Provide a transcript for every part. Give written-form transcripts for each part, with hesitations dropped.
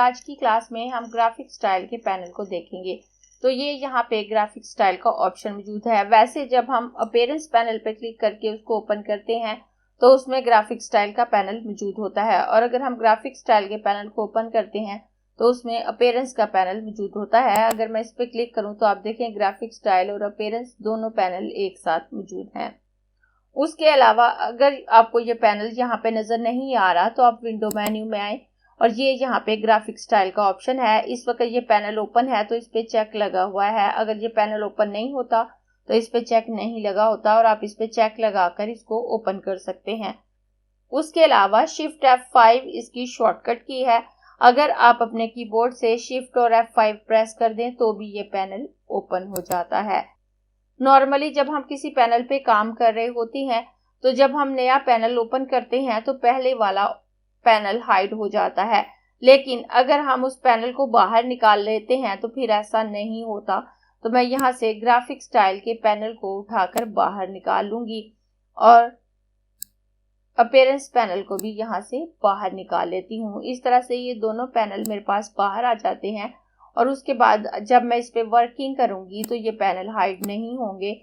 आज की क्लास में हम ग्राफिक स्टाइल के पैनल को देखेंगे। तो ये यहाँ पे ग्राफिक स्टाइल का ऑप्शन मौजूद है। वैसे जब हम अपीयरेंस पैनल पे क्लिक करके उसको ओपन करते हैं तो उसमें ग्राफिक स्टाइल का पैनल मौजूद होता है, और अगर हम ग्राफिक स्टाइल के पैनल को ओपन करते हैं तो उसमें अपीयरेंस का पैनल मौजूद होता है। अगर मैं इस पर क्लिक करूं तो आप देखें ग्राफिक स्टाइल और अपीयरेंस दोनों पैनल एक साथ मौजूद हैं। उसके अलावा अगर आपको ये पैनल यहाँ पे नजर नहीं आ रहा तो आप विंडो मेन्यू में आए और ये यहाँ पे ग्राफिक स्टाइल का ऑप्शन है। इस वक्त ये पैनल ओपन है तो इस पे चेक लगा हुआ है। अगर ये पैनल ओपन नहीं होता तो इस पे चेक नहीं लगा होता और आप इस पे चेक लगाकर इसको ओपन कर सकते हैं। उसके अलावा शिफ्ट F5 इसकी शॉर्टकट की है। अगर आप अपने कीबोर्ड से शिफ्ट और F5 प्रेस कर दें तो भी ये पैनल ओपन हो जाता है। नॉर्मली जब हम किसी पैनल पे काम कर रहे होते हैं तो जब हम नया पैनल ओपन करते हैं तो पहले वाला पैनल हाइड हो जाता है, लेकिन अगर हम उस पैनल को बाहर निकाल लेते हैं तो फिर ऐसा नहीं होता। तो मैं यहाँ से ग्राफिक स्टाइल के पैनल को उठाकर बाहर निकाल लूंगी और अपीयरेंस पैनल को भी यहाँ से बाहर निकाल लेती हूँ। इस तरह से ये दोनों पैनल मेरे पास बाहर आ जाते हैं और उसके बाद जब मैं इस पे वर्किंग करूंगी तो ये पैनल हाइड नहीं होंगे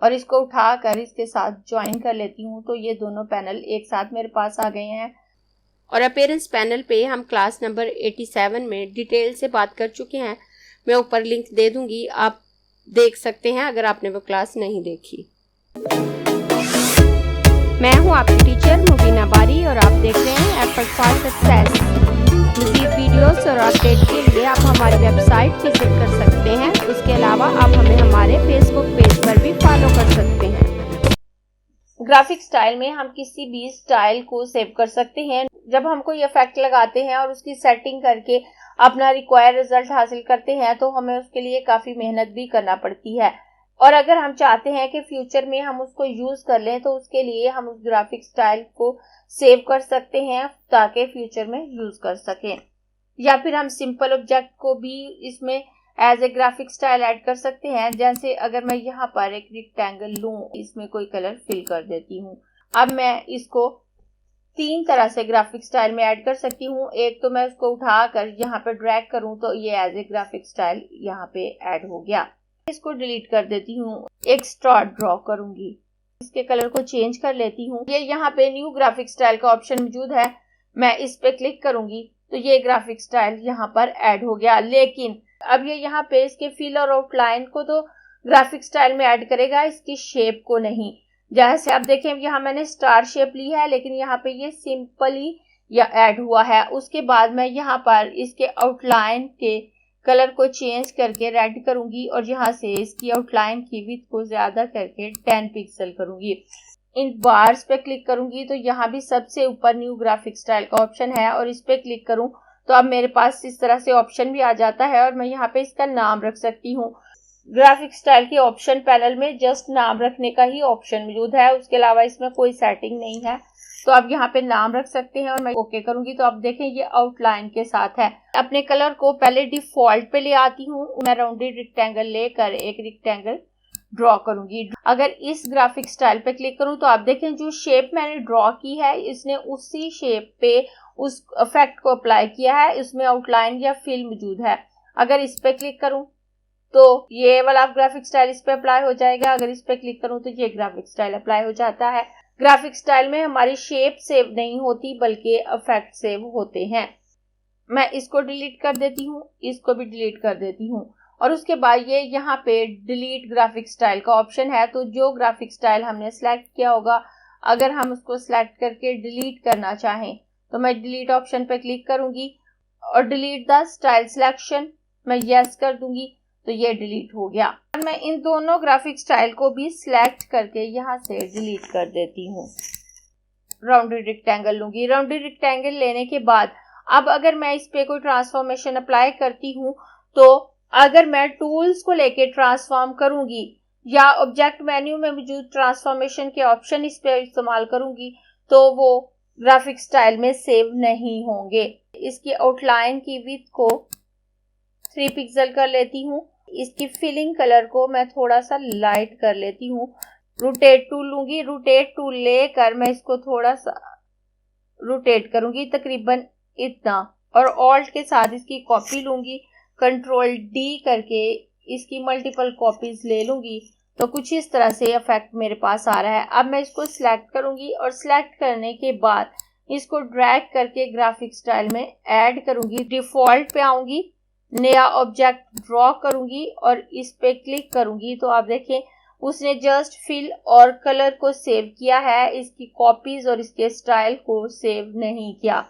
और इसको उठाकर इसके साथ ज्वाइन कर लेती हूँ तो ये दोनों पैनल एक साथ मेरे पास आ गए हैं। और अपीयरेंस पैनल पे हम क्लास नंबर 87 में डिटेल से बात कर चुके हैं। मैं ऊपर लिंक दे दूंगी, आप देख सकते हैं अगर आपने वो क्लास नहीं देखी। मैं हूं आपकी टीचर मुबीना बारी और आप देख रहे हैं एफर्ट फॉर सक्सेस। मज़ीद वीडियोस और अपडेट के लिए आप हमारी वेबसाइट विजिट कर सकते हैं। उसके अलावा आप हमें हमारे फेसबुक पेज पर भी फॉलो कर सकते हैं। ग्राफिक स्टाइल में हम किसी भी स्टाइल को सेव कर सकते हैं। जब हम कोई इफेक्ट लगाते हैं और उसकी सेटिंग करके अपना रिक्वायर्ड रिजल्ट हासिल करते हैं तो हमें उसके लिए काफ़ी मेहनत भी करना पड़ती है, और अगर हम चाहते हैं कि फ्यूचर में हम उसको यूज़ कर लें तो उसके लिए हम उस ग्राफिक स्टाइल को सेव कर सकते हैं ताकि फ्यूचर में यूज़ कर सकें। या फिर हम सिंपल ऑब्जेक्ट को भी इसमें as a graphic style add कर सकते हैं। जैसे अगर मैं यहाँ पर एक रेक्टेंगल लूँ, इसमें कोई कलर फिल कर देती हूँ। अब मैं इसको तीन तरह से ग्राफिक स्टाइल में ऐड कर सकती हूँ। एक तो मैं उसको उठाकर यहाँ पे ड्रैग करूँ तो ये एज ए ग्राफिक स्टाइल यहाँ पे ऐड हो गया। इसको डिलीट कर देती हूँ, एक स्टार ड्रॉ करूंगी, इसके कलर को चेंज कर लेती हूँ। ये यहाँ पे न्यू ग्राफिक स्टाइल का ऑप्शन मौजूद है, मैं इस पे क्लिक करूंगी तो ये ग्राफिक स्टाइल यहाँ पर ऐड हो गया। लेकिन अब ये यहाँ पे इसके फिल और आउटलाइन को तो ग्राफिक स्टाइल में ऐड करेगा, इसकी शेप को नहीं। जैसे आप देखें यहाँ मैंने स्टार शेप ली है लेकिन यहाँ पे ये सिंपली या ऐड हुआ है। उसके बाद मैं यहाँ पर इसके आउटलाइन के कलर को चेंज करके रेड करूंगी और यहाँ से इसकी आउटलाइन की विड्थ को ज्यादा करके 10 पिक्सल करूंगी। इन बार्स पे क्लिक करूंगी तो यहाँ भी सबसे ऊपर न्यू ग्राफिक स्टाइल का ऑप्शन है और इस पे क्लिक करूं तो अब मेरे पास इस तरह से ऑप्शन भी आ जाता है और मैं यहाँ पे इसका नाम रख सकती हूँ। ग्राफिक स्टाइल के ऑप्शन पैनल में जस्ट नाम रखने का ही ऑप्शन मौजूद है, उसके अलावा इसमें कोई सेटिंग नहीं है। तो आप यहाँ पे नाम रख सकते हैं और मैं ओके करूंगी तो आप देखें ये आउटलाइन के साथ है। अपने कलर को पहले डिफॉल्ट पे ले आती हूँ। मैं राउंडेड रेक्टेंगल लेकर एक रेक्टेंगल ड्रॉ करूंगी। अगर इस ग्राफिक स्टाइल पे क्लिक करूं तो आप देखें जो शेप मैंने ड्रॉ की है इसने उसी शेप पे उस इफेक्ट को अप्लाई किया है, इसमें आउटलाइन या फिल मौजूद है। अगर इस पे क्लिक करूं तो ये वाला ग्राफिक स्टाइल इस पे अप्लाई हो जाएगा, अगर इस पे क्लिक करूं तो ये ग्राफिक स्टाइल अप्लाई हो जाता है। ग्राफिक स्टाइल में हमारी शेप सेव नहीं होती बल्कि इफेक्ट सेव होते हैं। मैं इसको डिलीट कर देती हूँ, इसको भी डिलीट कर देती हूँ और उसके बाद ये यहाँ पे डिलीट ग्राफिक स्टाइल का ऑप्शन है। तो जो ग्राफिक स्टाइल हमने सेलेक्ट किया होगा अगर हम उसको सेलेक्ट करके डिलीट करना चाहें तो मैं डिलीट ऑप्शन पे क्लिक करूंगी और डिलीट द स्टाइल सिलेक्शन मैं यस कर दूंगी तो ये डिलीट हो गया। मैं इन दोनों ग्राफिक स्टाइल को भी सिलेक्ट करके यहाँ से डिलीट कर देती हूँ। राउंडेड रेक्टेंगल लूंगी। राउंडेड रेक्टेंगल लेने के बाद अब अगर मैं इस पे कोई ट्रांसफॉर्मेशन अप्लाई करती हूँ तो अगर मैं टूल्स को लेके ट्रांसफॉर्म करूंगी या ऑब्जेक्ट मेन्यू में मौजूद ट्रांसफॉर्मेशन के ऑप्शन इस पे इस्तेमाल करूंगी तो वो ग्राफिक स्टाइल में सेव नहीं होंगे। इसकी आउटलाइन की विड्थ को 3 पिक्सल कर लेती हूँ। इसकी फिलिंग कलर को मैं थोड़ा सा लाइट कर लेती हूँ। रोटेट टूल लूंगी, रोटेट टूल लेकर मैं इसको थोड़ा सा रोटेट करूंगी तकरीबन इतना और ऑल्ट के साथ इसकी कॉपी लूंगी, कंट्रोल डी करके इसकी मल्टीपल कॉपीज ले लूंगी। तो कुछ इस तरह से इफेक्ट मेरे पास आ रहा है। अब मैं इसको सिलेक्ट करूंगी और सिलेक्ट करने के बाद इसको ड्रैग करके ग्राफिक स्टाइल में ऐड करूंगी। डिफॉल्ट पे आऊंगी, नया ऑब्जेक्ट ड्रॉ करूंगी और इस पे क्लिक करूंगी। तो आप देखें उसने जस्ट फिल और कलर को सेव किया है, इसकी कॉपीज और इसके स्टाइल को सेव नहीं किया।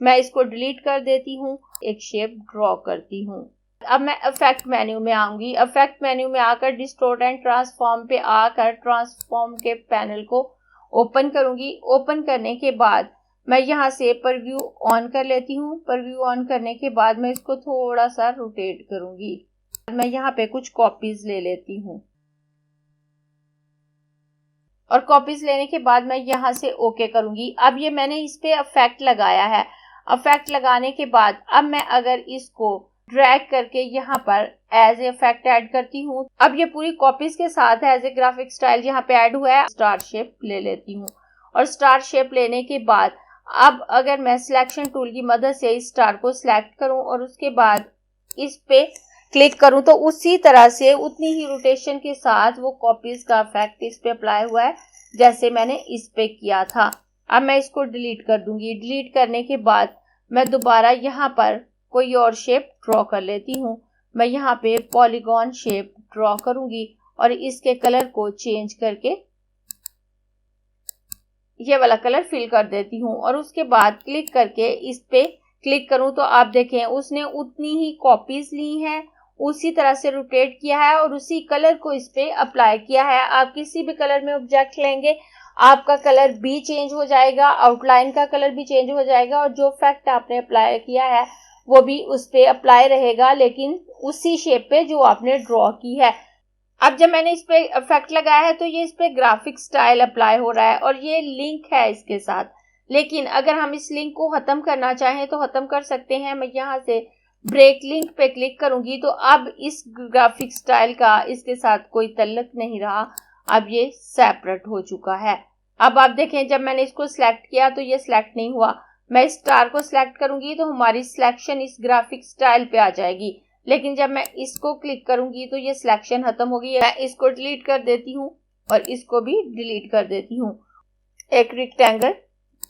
मैं इसको डिलीट कर देती हूँ, एक शेप ड्रॉ करती हूँ। अब मैं इफेक्ट मेन्यू में आऊंगी। इफेक्ट मेन्यू में आकर डिस्टोर्ट एंड ट्रांसफॉर्म पे आकर ट्रांसफॉर्म के पैनल को ओपन करूंगी। ओपन करने के बाद मैं यहाँ से परव्यू ऑन कर लेती हूँ। परव्यू ऑन करने के बाद मैं इसको थोड़ा सा रोटेट करूंगी। मैं यहाँ पे कुछ कॉपीज ले लेती हूँ और कॉपीज लेने के बाद मैं यहाँ से ओके करूंगी। अब ये मैंने इस पे इफेक्ट लगाया है। इफेक्ट लगाने के बाद अब मैं अगर इसको ड्रैग करके यहाँ पर एज इफेक्ट ऐड करती हूँ, अब ये पूरी कॉपीज के साथ एज ए ग्राफिक स्टाइल यहाँ पे ऐड हुआ है। स्टार शेप ले लेती हूँ और स्टार शेप लेने के बाद अब अगर मैं सिलेक्शन टूल की मदद से इस स्टार को सिलेक्ट करूं और उसके बाद इस पे क्लिक करूं तो उसी तरह से उतनी ही रोटेशन के साथ वो कॉपीज का इफेक्ट इस पे अप्लाई हुआ है जैसे मैंने इस पे किया था। अब मैं इसको डिलीट कर दूंगी। डिलीट करने के बाद मैं दोबारा यहाँ पर कोई और शेप ड्रॉ कर लेती हूँ। मैं यहाँ पे पॉलीगॉन शेप ड्रॉ करूंगी और इसके कलर को चेंज करके ये वाला कलर फिल कर देती हूँ और उसके बाद क्लिक करके इस पे क्लिक करूं तो आप देखें उसने उतनी ही कॉपीज ली हैं, उसी तरह से रोटेट किया है और उसी कलर को इस पे अप्लाई किया है। आप किसी भी कलर में ऑब्जेक्ट लेंगे आपका कलर भी चेंज हो जाएगा, आउटलाइन का कलर भी चेंज हो जाएगा और जो इफेक्ट आपने अप्लाई किया है वो भी उस पे अप्लाई रहेगा, लेकिन उसी शेप पे जो आपने ड्रॉ की है। अब जब मैंने इस पे इफेक्ट लगाया है तो ये इस पे ग्राफिक स्टाइल अप्लाई हो रहा है और ये लिंक है इसके साथ। लेकिन अगर हम इस लिंक को खत्म करना चाहें तो खत्म कर सकते हैं। मैं यहाँ से ब्रेक लिंक पे क्लिक करूंगी तो अब इस ग्राफिक स्टाइल का इसके साथ कोई तल्लुक नहीं रहा, अब ये सेपरेट हो चुका है। अब आप देखें जब मैंने इसको सिलेक्ट किया तो ये सिलेक्ट नहीं हुआ। मैं इस स्टार को सिलेक्ट करूंगी तो हमारी सिलेक्शन इस ग्राफिक स्टाइल पे आ जाएगी, लेकिन जब मैं इसको क्लिक करूंगी तो ये सिलेक्शन खत्म हो गई है। मैं इसको डिलीट कर देती हूँ और इसको भी डिलीट कर देती हूँ। एक रेक्टेंगल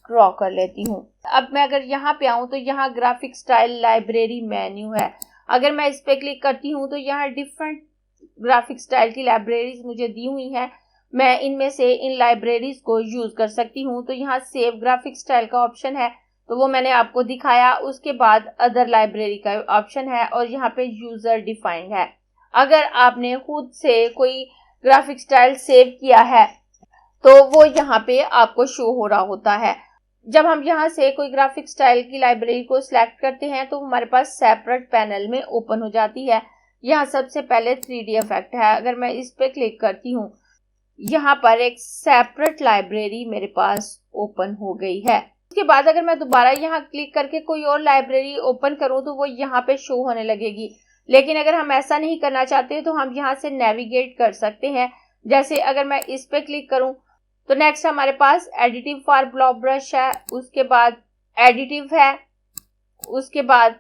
ड्रॉ कर लेती हूँ। अब मैं अगर यहाँ पे आऊँ तो यहाँ ग्राफिक स्टाइल लाइब्रेरी मेन्यू है। अगर मैं इस पे क्लिक करती हूँ तो यहाँ डिफरेंट ग्राफिक स्टाइल की लाइब्रेरीज मुझे दी हुई हैं। मैं इनमें से इन लाइब्रेरीज को यूज कर सकती हूँ। तो यहाँ सेव ग्राफिक स्टाइल का ऑप्शन है तो वो मैंने आपको दिखाया। उसके बाद अदर लाइब्रेरी का ऑप्शन है और यहाँ पे यूजर डिफाइंड है। अगर आपने खुद से कोई ग्राफिक स्टाइल सेव किया है तो वो यहाँ पे आपको शो हो रहा होता है। जब हम यहाँ से कोई ग्राफिक स्टाइल की लाइब्रेरी को सिलेक्ट करते हैं तो हमारे पास सेपरेट पैनल में ओपन हो जाती है। यहाँ सबसे पहले 3D इफेक्ट है। अगर मैं इस पे क्लिक करती हूँ यहाँ पर एक सेपरेट लाइब्रेरी मेरे पास ओपन हो गई है। उसके बाद अगर मैं दोबारा यहाँ क्लिक करके कोई और लाइब्रेरी ओपन करूँ तो वो यहाँ पे शो होने लगेगी। लेकिन अगर हम ऐसा नहीं करना चाहते तो हम यहाँ से नेविगेट कर सकते हैं। जैसे अगर मैं इस पे क्लिक करूँ तो नेक्स्ट हमारे पास एडिटिव फॉर ब्लॉक ब्रश है, उसके बाद एडिटिव है, उसके बाद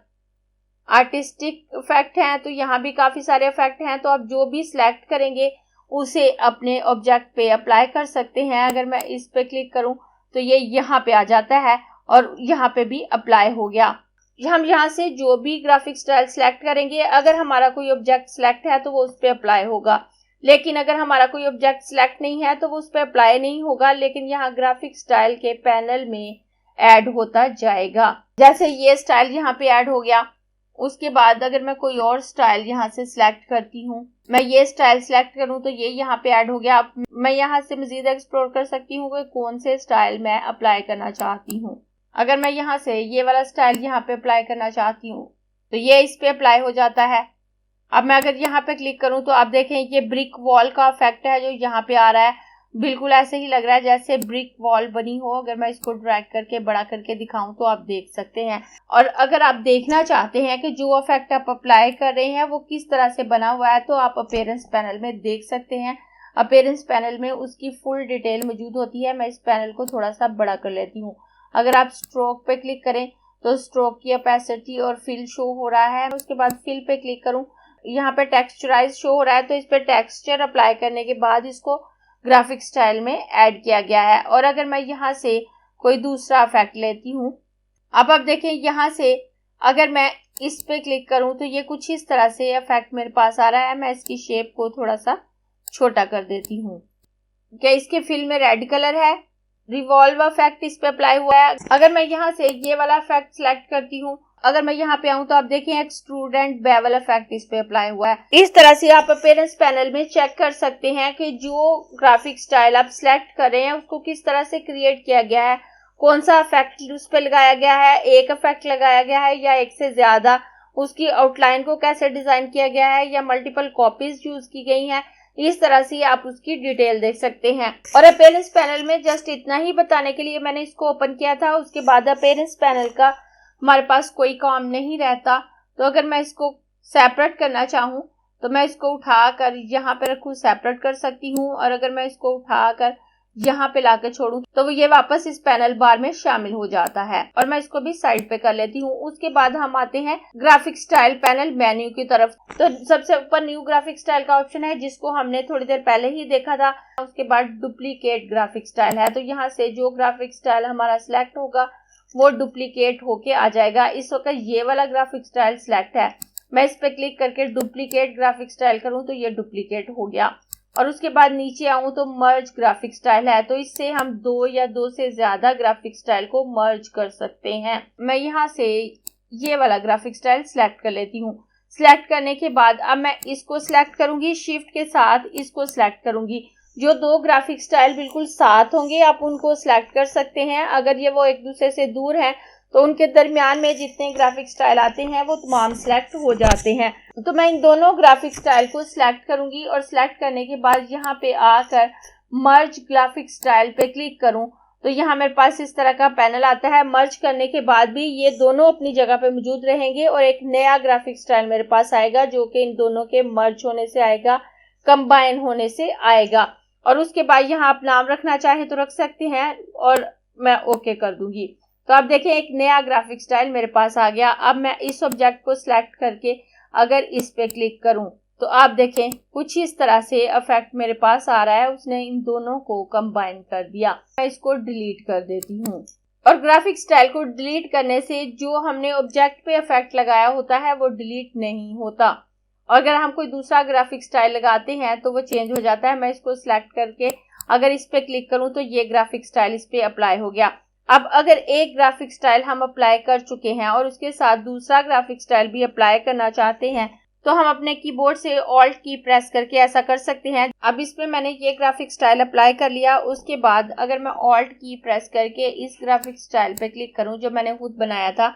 आर्टिस्टिक इफेक्ट हैं। तो यहाँ भी काफी सारे इफेक्ट हैं। तो आप जो भी सिलेक्ट करेंगे उसे अपने ऑब्जेक्ट पे अप्लाई कर सकते हैं। अगर मैं इस पे क्लिक करूं तो ये यहाँ पे आ जाता है और यहाँ पे भी अप्लाई हो गया। हम यहाँ से जो भी ग्राफिक स्टाइल सिलेक्ट करेंगे अगर हमारा कोई ऑब्जेक्ट सिलेक्ट है तो वो उस पे अप्लाई होगा, लेकिन अगर हमारा कोई ऑब्जेक्ट सिलेक्ट नहीं है तो वो उस पे अप्लाई नहीं होगा, लेकिन यहाँ ग्राफिक स्टाइल के पैनल में ऐड होता जाएगा। जैसे ये स्टाइल यहाँ पे ऐड हो गया। उसके बाद अगर मैं कोई और स्टाइल यहाँ से सिलेक्ट करती हूँ, मैं ये स्टाइल सिलेक्ट करूँ तो ये यहाँ पे ऐड हो गया। मैं यहाँ से मजीद एक्सप्लोर कर सकती हूँ कि कौन से स्टाइल मैं अप्लाई करना चाहती हूँ। अगर मैं यहाँ से ये वाला स्टाइल यहाँ पे अप्लाई करना चाहती हूँ तो ये इस पे अप्लाई हो जाता है। अब मैं अगर यहाँ पे क्लिक करूँ तो आप देखें ये ब्रिक वॉल का इफेक्ट है जो यहाँ पे आ रहा है। बिल्कुल ऐसे ही लग रहा है जैसे ब्रिक वॉल बनी हो। अगर मैं इसको ड्रैग करके बड़ा करके दिखाऊं तो आप देख सकते हैं। और अगर आप देखना चाहते हैं कि जो इफेक्ट आप अप्लाई कर रहे हैं वो किस तरह से बना हुआ है तो आप अपीयरेंस पैनल में देख सकते हैं। अपीयरेंस पैनल में उसकी फुल डिटेल मौजूद होती है। मैं इस पैनल को थोड़ा सा बड़ा कर लेती हूँ। अगर आप स्ट्रोक पे क्लिक करें तो स्ट्रोक की ओपेसिटी और फिल शो हो रहा है। उसके बाद फिल पे क्लिक करूं, यहाँ पे टेक्सचराइज शो हो रहा है, तो इस पे टेक्सचर अप्लाई करने के बाद इसको ग्राफिक स्टाइल में ऐड किया गया है। और अगर मैं यहाँ से कोई दूसरा इफेक्ट लेती हूँ, अब आप देखें यहाँ से अगर मैं इस पे क्लिक करूं तो ये कुछ इस तरह से इफेक्ट मेरे पास आ रहा है। मैं इसकी शेप को थोड़ा सा छोटा कर देती हूँ। क्या इसके फिल में रेड कलर है, रिवॉल्व इफेक्ट इस पे अप्लाई हुआ है। अगर मैं यहाँ से ये वाला इफेक्ट सिलेक्ट करती हूँ, अगर मैं यहाँ पे आऊँ तो आप देखें एक्सट्रूड एंड बेवल इफेक्ट इस पे अप्लाई हुआ है। इस तरह से आप अपीयरेंस पैनल में चेक कर सकते हैं कि जो ग्राफिक स्टाइल आप सिलेक्ट कर रहे हैं उसको किस तरह से क्रिएट किया गया है, कौन सा इफेक्ट उस पर लगाया गया है, एक इफेक्ट लगाया गया है या एक से ज्यादा, उसकी आउटलाइन को कैसे डिजाइन किया गया है या मल्टीपल कॉपीज यूज की गई हैं। इस तरह से आप उसकी डिटेल देख सकते हैं। और अपीयरेंस पैनल में जस्ट इतना ही बताने के लिए मैंने इसको ओपन किया था। उसके बाद अपीयरेंस पैनल का हमारे पास कोई काम नहीं रहता। तो अगर मैं इसको सेपरेट करना चाहूँ तो मैं इसको उठाकर यहाँ पे रखूँ, सेपरेट कर सकती हूँ। और अगर मैं इसको उठाकर यहाँ पे लाकर छोड़ूं तो वो ये वापस इस पैनल बार में शामिल हो जाता है। और मैं इसको भी साइड पे कर लेती हूँ। उसके बाद हम आते हैं ग्राफिक स्टाइल पैनल मेन्यू की तरफ। तो सबसे ऊपर न्यू ग्राफिक स्टाइल का ऑप्शन है जिसको हमने थोड़ी देर पहले ही देखा था। उसके बाद डुप्लीकेट ग्राफिक स्टाइल है, तो यहाँ से जो ग्राफिक स्टाइल हमारा सिलेक्ट होगा वो डुप्लीकेट होके आ जाएगा। इस वक्त ये वाला ग्राफिक स्टाइल सिलेक्ट है, मैं इस पे क्लिक करके डुप्लीकेट ग्राफिक स्टाइल करूँ तो ये डुप्लीकेट हो गया। और उसके बाद नीचे आऊं तो मर्ज ग्राफिक स्टाइल है, तो इससे हम दो या दो से ज्यादा ग्राफिक स्टाइल को मर्ज कर सकते हैं। मैं यहाँ से ये वाला ग्राफिक स्टाइल सिलेक्ट कर लेती हूँ। सिलेक्ट करने के बाद अब मैं इसको सिलेक्ट करूंगी, शिफ्ट के साथ इसको सिलेक्ट करूंगी। जो दो ग्राफिक स्टाइल बिल्कुल साथ होंगे आप उनको सिलेक्ट कर सकते हैं। अगर ये वो एक दूसरे से दूर हैं तो उनके दरमियान में जितने ग्राफिक स्टाइल आते हैं वो तमाम सिलेक्ट हो जाते हैं। तो मैं इन दोनों ग्राफिक स्टाइल को सिलेक्ट करूंगी और सिलेक्ट करने के बाद यहाँ पे आकर मर्ज ग्राफिक स्टाइल पे क्लिक करूं तो यहाँ मेरे पास इस तरह का पैनल आता है। मर्ज करने के बाद भी ये दोनों अपनी जगह पे मौजूद रहेंगे और एक नया ग्राफिक स्टाइल मेरे पास आएगा जो कि इन दोनों के मर्ज होने से आएगा, कंबाइन होने से आएगा। और उसके बाद यहाँ आप नाम रखना चाहें तो रख सकते हैं और मैं ओके कर दूंगी। तो आप देखें एक नया ग्राफिक स्टाइल मेरे पास आ गया। अब मैं इस ऑब्जेक्ट को सिलेक्ट करके अगर इस पे क्लिक करूं तो आप देखें कुछ इस तरह से इफेक्ट मेरे पास आ रहा है। उसने इन दोनों को कंबाइन कर दिया। मैं इसको डिलीट कर देती हूँ। और ग्राफिक स्टाइल को डिलीट करने से जो हमने ऑब्जेक्ट पे इफेक्ट लगाया होता है वो डिलीट नहीं होता। और अगर हम कोई दूसरा ग्राफिक स्टाइल लगाते हैं तो वो चेंज हो जाता है। मैं इसको सिलेक्ट करके अगर इस पे क्लिक करूं तो ये ग्राफिक स्टाइल इस पे अप्लाई हो गया। अब अगर एक ग्राफिक स्टाइल हम अप्लाई कर चुके हैं और उसके साथ दूसरा ग्राफिक स्टाइल भी अप्लाई करना चाहते हैं तो हम अपने कीबोर्ड से ऑल्ट की प्रेस करके ऐसा कर सकते हैं। अब इसमें मैंने ये ग्राफिक स्टाइल अप्लाई कर लिया। उसके बाद अगर मैं ऑल्ट की प्रेस करके इस ग्राफिक स्टाइल पे क्लिक करूं जो मैंने खुद बनाया था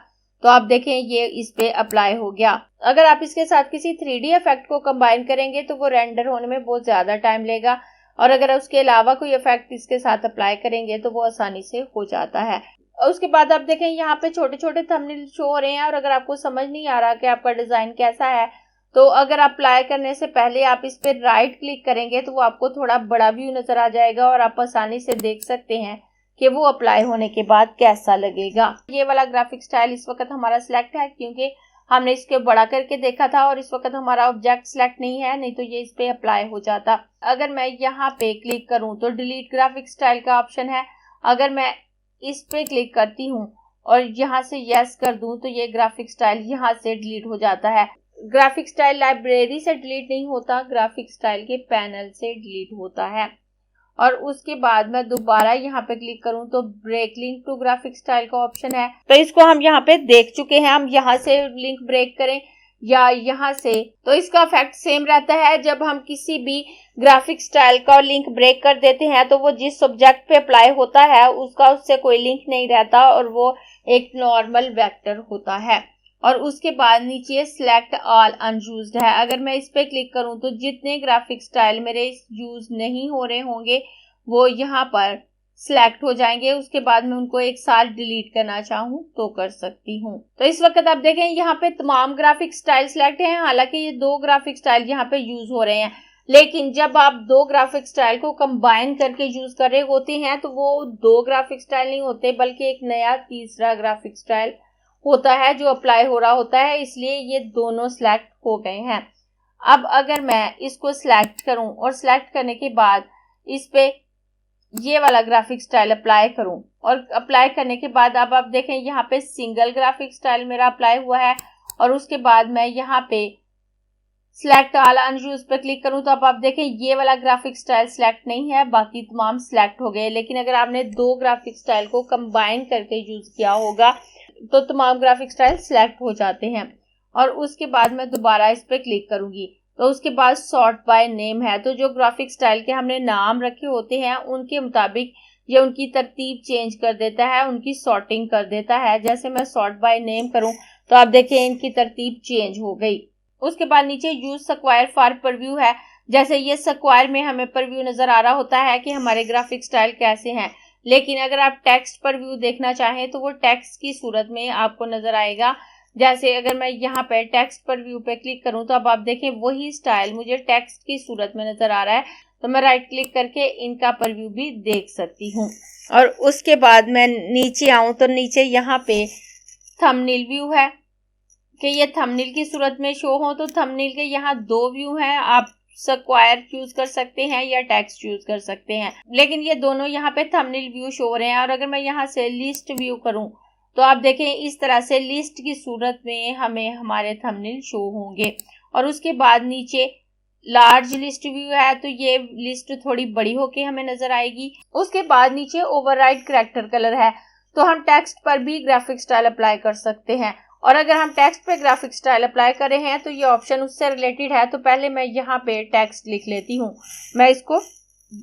तो आप देखें ये इस पे अप्लाई हो गया। अगर आप इसके साथ किसी 3D इफेक्ट को कंबाइन करेंगे तो वो रेंडर होने में बहुत ज्यादा टाइम लेगा और अगर उसके अलावा कोई इफेक्ट इसके साथ अप्लाई करेंगे तो वो आसानी से हो जाता है। उसके बाद आप देखें यहाँ पे छोटे छोटे थंबनेल शो हो रहे हैं और अगर आपको समझ नहीं आ रहा कि आपका डिजाइन कैसा है तो अगर अप्लाई करने से पहले आप इस पे राइट क्लिक करेंगे तो वो आपको थोड़ा बड़ा व्यू नजर आ जाएगा और आप आसानी से देख सकते हैं कि वो अप्लाई होने के बाद कैसा लगेगा। ये वाला ग्राफिक स्टाइल इस वक्त हमारा सिलेक्ट है क्योंकि हमने इसके बड़ा करके देखा था और इस वक्त हमारा ऑब्जेक्ट सिलेक्ट नहीं है, नहीं तो ये इस पे अप्लाई हो जाता। अगर मैं यहाँ पे क्लिक करूँ तो डिलीट ग्राफिक स्टाइल का ऑप्शन है। अगर मैं इस पे क्लिक करती हूँ और यहाँ से यस कर दूं तो ये ग्राफिक स्टाइल यहाँ से डिलीट हो जाता है। ग्राफिक स्टाइल लाइब्रेरी से डिलीट नहीं होता, ग्राफिक स्टाइल के पैनल से डिलीट होता है। और उसके बाद मैं दोबारा यहाँ पे क्लिक करूँ तो break link to graphic style का ऑप्शन है। तो इसको हम यहाँ पे देख चुके हैं। हम यहाँ से लिंक ब्रेक करें या यहाँ से तो इसका इफेक्ट सेम रहता है। जब हम किसी भी ग्राफिक स्टाइल का लिंक ब्रेक कर देते हैं तो वो जिस सब्जेक्ट पे अप्लाई होता है उसका उससे कोई लिंक नहीं रहता और वो एक नॉर्मल वेक्टर होता है। और उसके बाद नीचे सिलेक्ट ऑल अनयूज्ड है। अगर मैं इस पे क्लिक करूं तो जितने ग्राफिक स्टाइल मेरे यूज नहीं हो रहे होंगे वो यहाँ पर सिलेक्ट हो जाएंगे। उसके बाद मैं उनको एक साथ डिलीट करना चाहूँ तो कर सकती हूँ। तो इस वक्त आप देखें यहाँ पे तमाम ग्राफिक स्टाइल सिलेक्ट हैं। हालांकि ये दो ग्राफिक स्टाइल यहाँ पे यूज हो रहे हैं, लेकिन जब आप दो ग्राफिक स्टाइल को कंबाइन करके यूज कर रहे होते हैं तो वो दो ग्राफिक स्टाइल नहीं होते बल्कि एक नया तीसरा ग्राफिक स्टाइल होता है जो अप्लाई हो रहा होता है, इसलिए ये दोनों सिलेक्ट हो गए हैं। अब अगर मैं इसको सिलेक्ट करूं और सिलेक्ट करने के बाद इस पे ये वाला ग्राफिक स्टाइल अप्लाई करूं और अप्लाई करने के बाद अब आप देखें यहाँ पे सिंगल ग्राफिक स्टाइल मेरा अप्लाई हुआ है और उसके बाद मैं यहाँ पे सिलेक्ट ऑल अनयूज पे क्लिक करूं तो अब आप देखें ये वाला ग्राफिक स्टाइल सिलेक्ट नहीं है, बाकी तमाम सिलेक्ट हो गए। लेकिन अगर आपने दो ग्राफिक स्टाइल को कंबाइन करके यूज किया होगा तो तमाम ग्राफिक स्टाइल सिलेक्ट हो जाते हैं। और उसके बाद मैं दोबारा इस पे क्लिक करूंगी तो उसके बाद सॉर्ट बाय नेम है, तो जो ग्राफिक स्टाइल के हमने नाम रखे होते हैं उनके मुताबिक ये उनकी तरतीब चेंज कर देता है, उनकी सॉर्टिंग कर देता है। जैसे मैं सॉर्ट बाय नेम करूं तो आप देखें इनकी तरतीब चेंज हो गई। उसके बाद नीचे यूज स्क्वायर फॉर प्रीव्यू है, जैसे ये स्क्वायर में हमें प्रीव्यू नजर आ रहा होता है कि हमारे ग्राफिक स्टाइल कैसे हैं। लेकिन अगर आप टेक्स्ट प्रीव्यू देखना चाहें तो वो टेक्स्ट की सूरत में आपको नजर आएगा। जैसे अगर मैं यहाँ पे टेक्स्ट प्रीव्यू पे क्लिक करूं तो अब आप देखें वही स्टाइल मुझे टेक्स्ट की सूरत में नजर आ रहा है, तो मैं राइट क्लिक करके इनका प्रीव्यू भी देख सकती हूँ। और उसके बाद मैं नीचे आऊं तो नीचे यहाँ पे थंबनेल व्यू है कि ये थंबनेल की सूरत में शो हो, तो थंबनेल के यहाँ दो व्यू हैं, आप स्क्वायर चूज कर सकते हैं या टेक्स्ट चूज कर सकते हैं, लेकिन ये दोनों यहाँ पे थंबनेल व्यू शो हो रहे हैं। और अगर मैं यहाँ से लिस्ट व्यू करूं तो आप देखें इस तरह से लिस्ट की सूरत में हमें हमारे थंबनेल शो होंगे। और उसके बाद नीचे लार्ज लिस्ट व्यू है, तो ये लिस्ट थोड़ी बड़ी होके हमें नजर आएगी। उसके बाद नीचे ओवरराइड करैक्टर कलर है, तो हम टेक्स्ट पर भी ग्राफिक स्टाइल अप्लाई कर सकते हैं। और अगर हम टेक्स्ट पे ग्राफिक स्टाइल अप्लाई कर रहे हैं तो ये ऑप्शन उससे रिलेटेड है, तो पहले मैं यहाँ पे टेक्स्ट लिख लेती हूँ। मैं इसको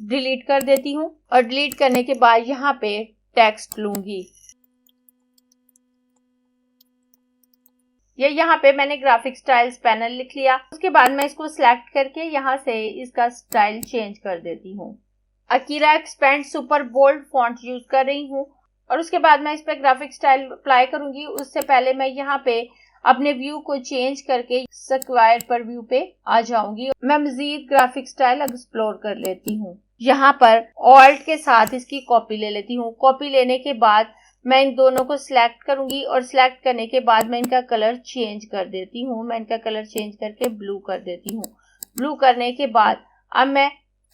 डिलीट कर देती हूँ और डिलीट करने के बाद यहाँ पे टेक्स्ट लूंगी। ये यहाँ पे मैंने ग्राफिक स्टाइल्स पैनल लिख लिया। उसके बाद मैं इसको सिलेक्ट करके यहाँ से इसका स्टाइल चेंज कर देती हूँ। Akira expand super bold font use कर रही हूँ और उसके बाद मैं इस पे ग्राफिक स्टाइल अप्लाई करूंगी। उससे पहले मैं यहाँ पे अपने व्यू को चेंज करके स्क्वायर पर व्यू पे आ जाऊंगी। मैं मजीद ग्राफिक स्टाइल एक्सप्लोर कर लेती हूँ। यहाँ पर ऑल्ट के साथ इसकी कॉपी ले लेती हूँ। कॉपी लेने के बाद मैं इन दोनों को सिलेक्ट करूंगी और सिलेक्ट करने के बाद मैं इनका कलर चेंज कर देती हूँ। मैं इनका कलर चेंज करके ब्लू कर देती हूँ। ब्लू करने के बाद अब मैं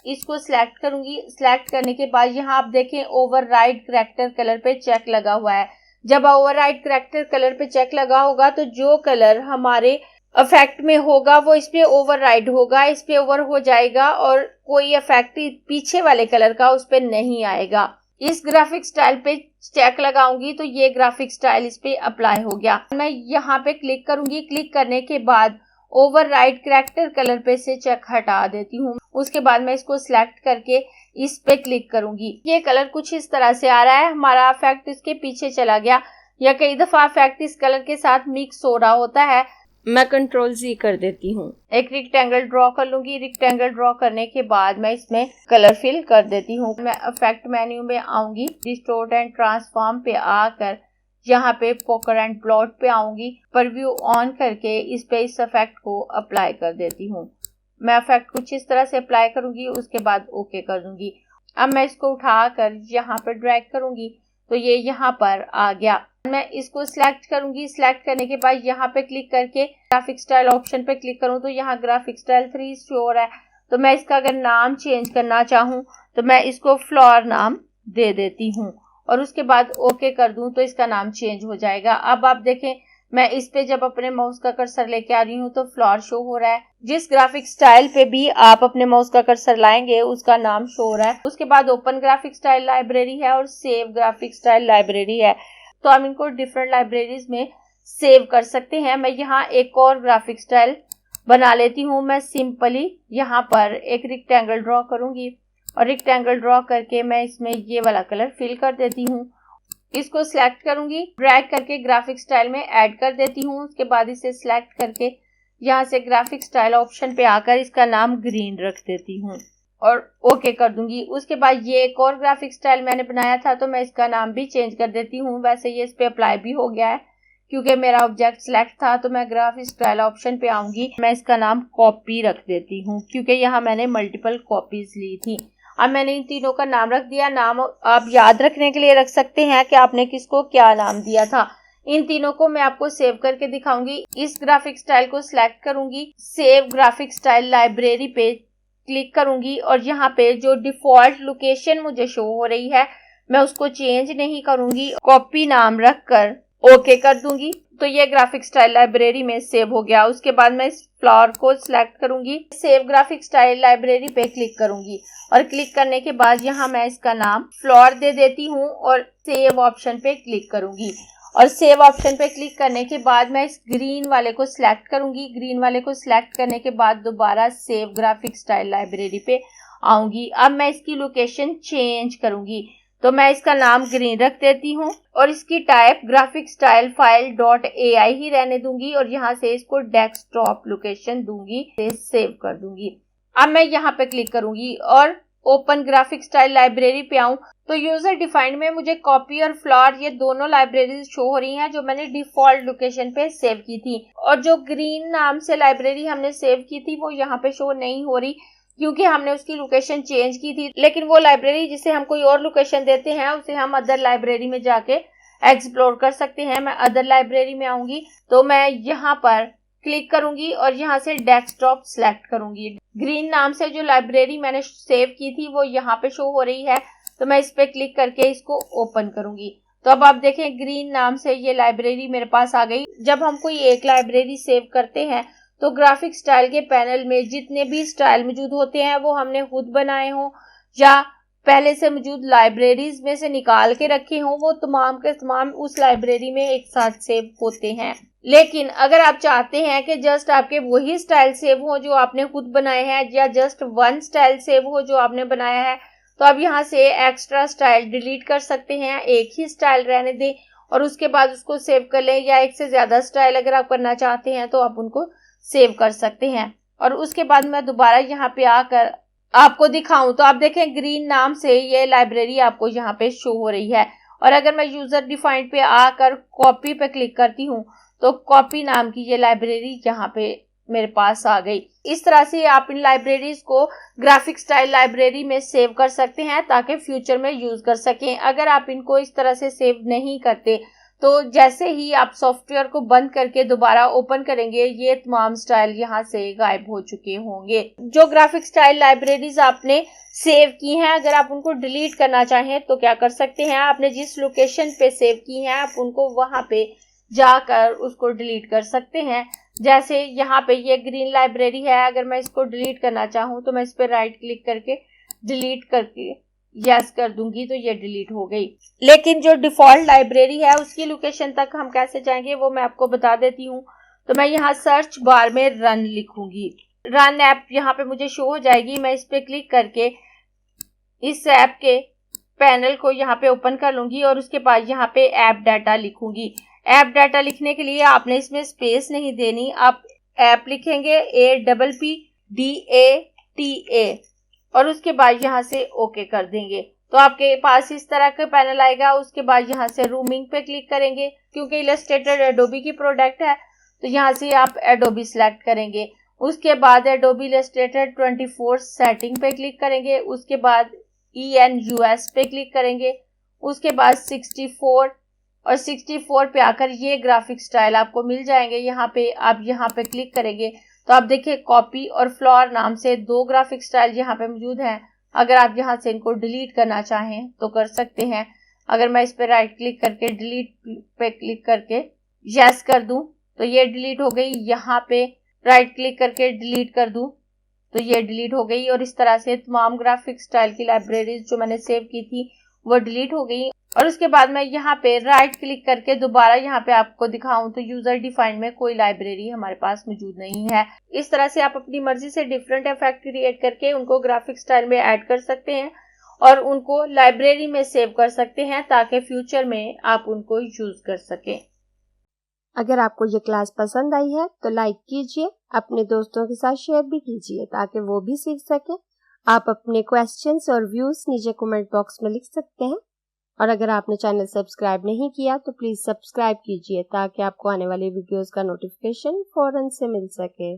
इसको सिलेक्ट करूंगी। सिलेक्ट करने के बाद यहाँ आप देखें ओवरराइड करैक्टर कलर पे चेक लगा हुआ है। जब ओवरराइड करैक्टर कलर पे चेक लगा होगा तो जो कलर हमारे इफेक्ट में होगा वो इस पे ओवरराइड होगा, इस पे ओवर हो जाएगा और कोई इफेक्ट पीछे वाले कलर का उस पे नहीं आएगा। इस ग्राफिक स्टाइल पे चेक लगाऊंगी तो ये ग्राफिक स्टाइल इस पे अप्लाई हो गया। मैं यहाँ पे क्लिक करूंगी। क्लिक करने के बाद ओवरराइड करैक्टर कलर पे से चेक हटा देती हूँ। उसके बाद मैं इसको सिलेक्ट करके इस पे क्लिक करूंगी। ये कलर कुछ इस तरह से आ रहा है, हमारा इफेक्ट इसके पीछे चला गया या कई दफा इफेक्ट इस कलर के साथ मिक्स हो रहा होता है। मैं Ctrl+Z कर देती हूँ। एक रेक्टेंगल ड्रॉ कर लूंगी। रेक्टेंगल ड्रॉ करने के बाद मैं इसमें कलर फिल कर देती हूँ। मैं इफेक्ट मेन्यू में आऊंगी, डिस्टोर्ट एंड ट्रांसफॉर्म पे आकर यहाँ पे पोकर एंड प्लॉट पे आऊंगी। प्रीव्यू ऑन करके इस पे इस इफेक्ट को अप्लाई कर देती हूँ। मैं इफेक्ट कुछ इस तरह से अप्लाई करूंगी, उसके बाद ओके कर दूंगी। अब मैं इसको उठाकर यहाँ पर ड्रैग करूंगी तो ये यहाँ पर आ गया। मैं इसको सिलेक्ट करूंगी। सिलेक्ट करने के बाद यहाँ पे क्लिक करके ग्राफिक स्टाइल ऑप्शन पे क्लिक करूँ तो यहाँ ग्राफिक स्टाइल 3 शो हो रहा है। तो मैं इसका अगर नाम चेंज करना चाहूँ तो मैं इसको फ्लोर नाम दे देती हूँ और उसके बाद ओके कर दूं तो इसका नाम चेंज हो जाएगा। अब आप देखें मैं इस पे जब अपने माउस का कर्सर लेके आ रही हूँ तो फ्लोर शो हो रहा है। जिस ग्राफिक स्टाइल पे भी आप अपने माउस का कर्सर लाएंगे उसका नाम शो हो रहा है। उसके बाद ओपन ग्राफिक स्टाइल लाइब्रेरी है और सेव ग्राफिक स्टाइल लाइब्रेरी है, तो हम इनको डिफरेंट लाइब्रेरीज में सेव कर सकते हैं। मैं यहाँ एक और ग्राफिक स्टाइल बना लेती हूँ। मैं सिंपली यहाँ पर एक रेक्टेंगल ड्रॉ करूंगी और रेक्टेंगल ड्रॉ करके मैं इसमें ये वाला कलर फिल कर देती हूँ। इसको सिलेक्ट करूंगी, ड्रैग करके ग्राफिक स्टाइल में ऐड कर देती हूँ। उसके बाद इसे सिलेक्ट करके यहाँ से ग्राफिक स्टाइल ऑप्शन पे आकर इसका नाम ग्रीन रख देती हूँ और ओके कर दूंगी। उसके बाद ये एक और ग्राफिक स्टाइल मैंने बनाया था तो मैं इसका नाम भी चेंज कर देती हूँ। वैसे ये इस पे अप्लाई भी हो गया है क्योंकि मेरा ऑब्जेक्ट सिलेक्ट था, तो मैं ग्राफिक स्टाइल ऑप्शन पे आऊंगी। मैं इसका नाम कॉपी रख देती हूँ क्योंकि यहाँ मैंने मल्टीपल कॉपीज ली थी। अब मैंने इन तीनों का नाम रख दिया। नाम आप याद रखने के लिए रख सकते हैं कि आपने किसको क्या नाम दिया था। इन तीनों को मैं आपको सेव करके दिखाऊंगी। इस ग्राफिक स्टाइल को सिलेक्ट करूंगी, सेव ग्राफिक स्टाइल लाइब्रेरी पे क्लिक करूंगी और यहाँ पे जो डिफॉल्ट लोकेशन मुझे शो हो रही है मैं उसको चेंज नहीं करूंगी, कॉपी नाम रखकर ओके कर दूंगी। तो ये ग्राफिक स्टाइल लाइब्रेरी में सेव हो गया। उसके बाद मैं इस फ्लावर को सिलेक्ट करूंगी, सेव ग्राफिक स्टाइल लाइब्रेरी पे क्लिक करूंगी और क्लिक करने के बाद यहाँ मैं इसका नाम फ्लावर दे देती हूँ और सेव ऑप्शन पे क्लिक करूंगी। और सेव ऑप्शन पे क्लिक करने के बाद मैं इस ग्रीन वाले को सिलेक्ट करूंगी। ग्रीन वाले को सिलेक्ट करने के बाद दोबारा सेव ग्राफिक स्टाइल लाइब्रेरी पे आऊंगी। अब मैं इसकी लोकेशन चेंज करूंगी, तो मैं इसका नाम ग्रीन रख देती हूँ और इसकी type graphic style file .ai ही रहने दूंगी और यहाँ से इसको डेस्कटॉप लोकेशन दूंगी, सेव कर दूंगी। अब मैं यहाँ पे क्लिक करूंगी और ओपन ग्राफिक स्टाइल लाइब्रेरी पे आऊं तो यूजर डिफाइंड में मुझे कॉपी और फ्लावर ये दोनों लाइब्रेरीज शो हो रही हैं जो मैंने डिफॉल्ट लोकेशन पे सेव की थी। और जो ग्रीन नाम से लाइब्रेरी हमने सेव की थी वो यहाँ पे शो नहीं हो रही क्योंकि हमने उसकी लोकेशन चेंज की थी। लेकिन वो लाइब्रेरी जिसे हम कोई और लोकेशन देते हैं उसे हम अदर लाइब्रेरी में जाके एक्सप्लोर कर सकते हैं। मैं अदर लाइब्रेरी में आऊंगी तो मैं यहाँ पर क्लिक करूंगी और यहाँ से डेस्कटॉप सिलेक्ट करूंगी। ग्रीन नाम से जो लाइब्रेरी मैंने सेव की थी वो यहाँ पे शो हो रही है, तो मैं इस पे क्लिक करके इसको ओपन करूंगी। तो अब आप देखें ग्रीन नाम से ये लाइब्रेरी मेरे पास आ गई। जब हम कोई एक लाइब्रेरी सेव करते हैं तो ग्राफिक स्टाइल के पैनल में जितने भी स्टाइल मौजूद होते हैं वो हमने खुद बनाए हों या पहले से मौजूद लाइब्रेरीज में से निकाल के रखे हों, वो तमाम के तमाम उस लाइब्रेरी में एक साथ सेव होते हैं। लेकिन अगर आप चाहते हैं कि जस्ट आपके वही स्टाइल सेव हो जो आपने खुद बनाए हैं या जस्ट वन स्टाइल सेव हो जो आपने बनाया है, तो आप यहाँ से एक्स्ट्रा स्टाइल डिलीट कर सकते हैं, एक ही स्टाइल रहने दें और उसके बाद उसको सेव कर लें। या एक से ज्यादा स्टाइल अगर आप करना चाहते हैं तो आप उनको सेव कर सकते हैं। और उसके बाद मैं दोबारा यहाँ पे आकर आपको दिखाऊं तो आप देखें ग्रीन नाम से ये लाइब्रेरी आपको यहाँ पे शो हो रही है। और अगर मैं यूजर डिफाइंड पे आकर कॉपी पे क्लिक करती हूँ तो कॉपी नाम की ये लाइब्रेरी यहाँ पे मेरे पास आ गई। इस तरह से आप इन लाइब्रेरीज को ग्राफिक स्टाइल लाइब्रेरी में सेव कर सकते हैं ताकि फ्यूचर में यूज कर सकें। अगर आप इनको इस तरह से सेव नहीं करते तो जैसे ही आप सॉफ्टवेयर को बंद करके दोबारा ओपन करेंगे ये तमाम स्टाइल यहाँ से गायब हो चुके होंगे। जो ग्राफिक स्टाइल लाइब्रेरीज आपने सेव की हैं अगर आप उनको डिलीट करना चाहें तो क्या कर सकते हैं, आपने जिस लोकेशन पे सेव की हैं आप उनको वहां पे जाकर उसको डिलीट कर सकते हैं। जैसे यहाँ पे ये ग्रीन लाइब्रेरी है, अगर मैं इसको डिलीट करना चाहूँ तो मैं इस पर राइट क्लिक करके डिलीट करके यस कर दूंगी तो ये डिलीट हो गई। लेकिन जो डिफॉल्ट लाइब्रेरी है उसकी लोकेशन तक हम कैसे जाएंगे वो मैं आपको बता देती हूँ। तो मैं यहाँ सर्च बार में रन लिखूंगी, रन ऐप यहाँ पे मुझे शो हो जाएगी। मैं इस पे क्लिक करके इस ऐप के पैनल को यहाँ पे ओपन कर लूंगी और उसके बाद यहाँ पे ऐप डाटा लिखूंगी। ऐप डाटा लिखने के लिए आपने इसमें स्पेस नहीं देनी, आप ऐप लिखेंगे APPDATA और उसके बाद यहाँ से ओके कर देंगे तो आपके पास इस तरह का पैनल आएगा। उसके बाद यहाँ से रूमिंग पे क्लिक करेंगे, क्योंकि इलस्ट्रेटर एडोबी की प्रोडक्ट है तो यहाँ से आप एडोबी सिलेक्ट करेंगे। उसके बाद एडोबी इलस्ट्रेटर 24 सेटिंग पे क्लिक करेंगे। उसके बाद ENUS पे क्लिक करेंगे। उसके बाद 64 और 64 पे आकर ये ग्राफिक स्टाइल आपको मिल जाएंगे। यहाँ पे आप यहाँ पे क्लिक करेंगे तो आप देखिए कॉपी और फ्लावर नाम से दो ग्राफिक स्टाइल यहाँ पे मौजूद हैं। अगर आप यहाँ से इनको डिलीट करना चाहें तो कर सकते हैं। अगर मैं इस पे राइट क्लिक करके डिलीट पे क्लिक करके यस कर दूं तो ये डिलीट हो गई। यहाँ पे राइट क्लिक करके डिलीट कर दूं तो ये डिलीट हो गई। और इस तरह से तमाम ग्राफिक स्टाइल की लाइब्रेरीज जो मैंने सेव की थी वो डिलीट हो गई। और उसके बाद मैं यहाँ पे राइट क्लिक करके दोबारा यहाँ पे आपको दिखाऊं तो यूजर डिफाइंड में कोई लाइब्रेरी हमारे पास मौजूद नहीं है। इस तरह से आप अपनी मर्जी से डिफरेंट इफेक्ट क्रिएट करके उनको ग्राफिक स्टाइल में ऐड कर सकते हैं और उनको लाइब्रेरी में सेव कर सकते हैं ताकि फ्यूचर में आप उनको यूज कर सकें। अगर आपको ये क्लास पसंद आई है तो लाइक कीजिए, अपने दोस्तों के साथ शेयर भी कीजिए ताकि वो भी सीख सके। आप अपने क्वेश्चंस और व्यूज नीचे कमेंट बॉक्स में लिख सकते हैं और अगर आपने चैनल सब्सक्राइब नहीं किया तो प्लीज सब्सक्राइब कीजिए ताकि आपको आने वाली वीडियोस का नोटिफिकेशन फौरन से मिल सके।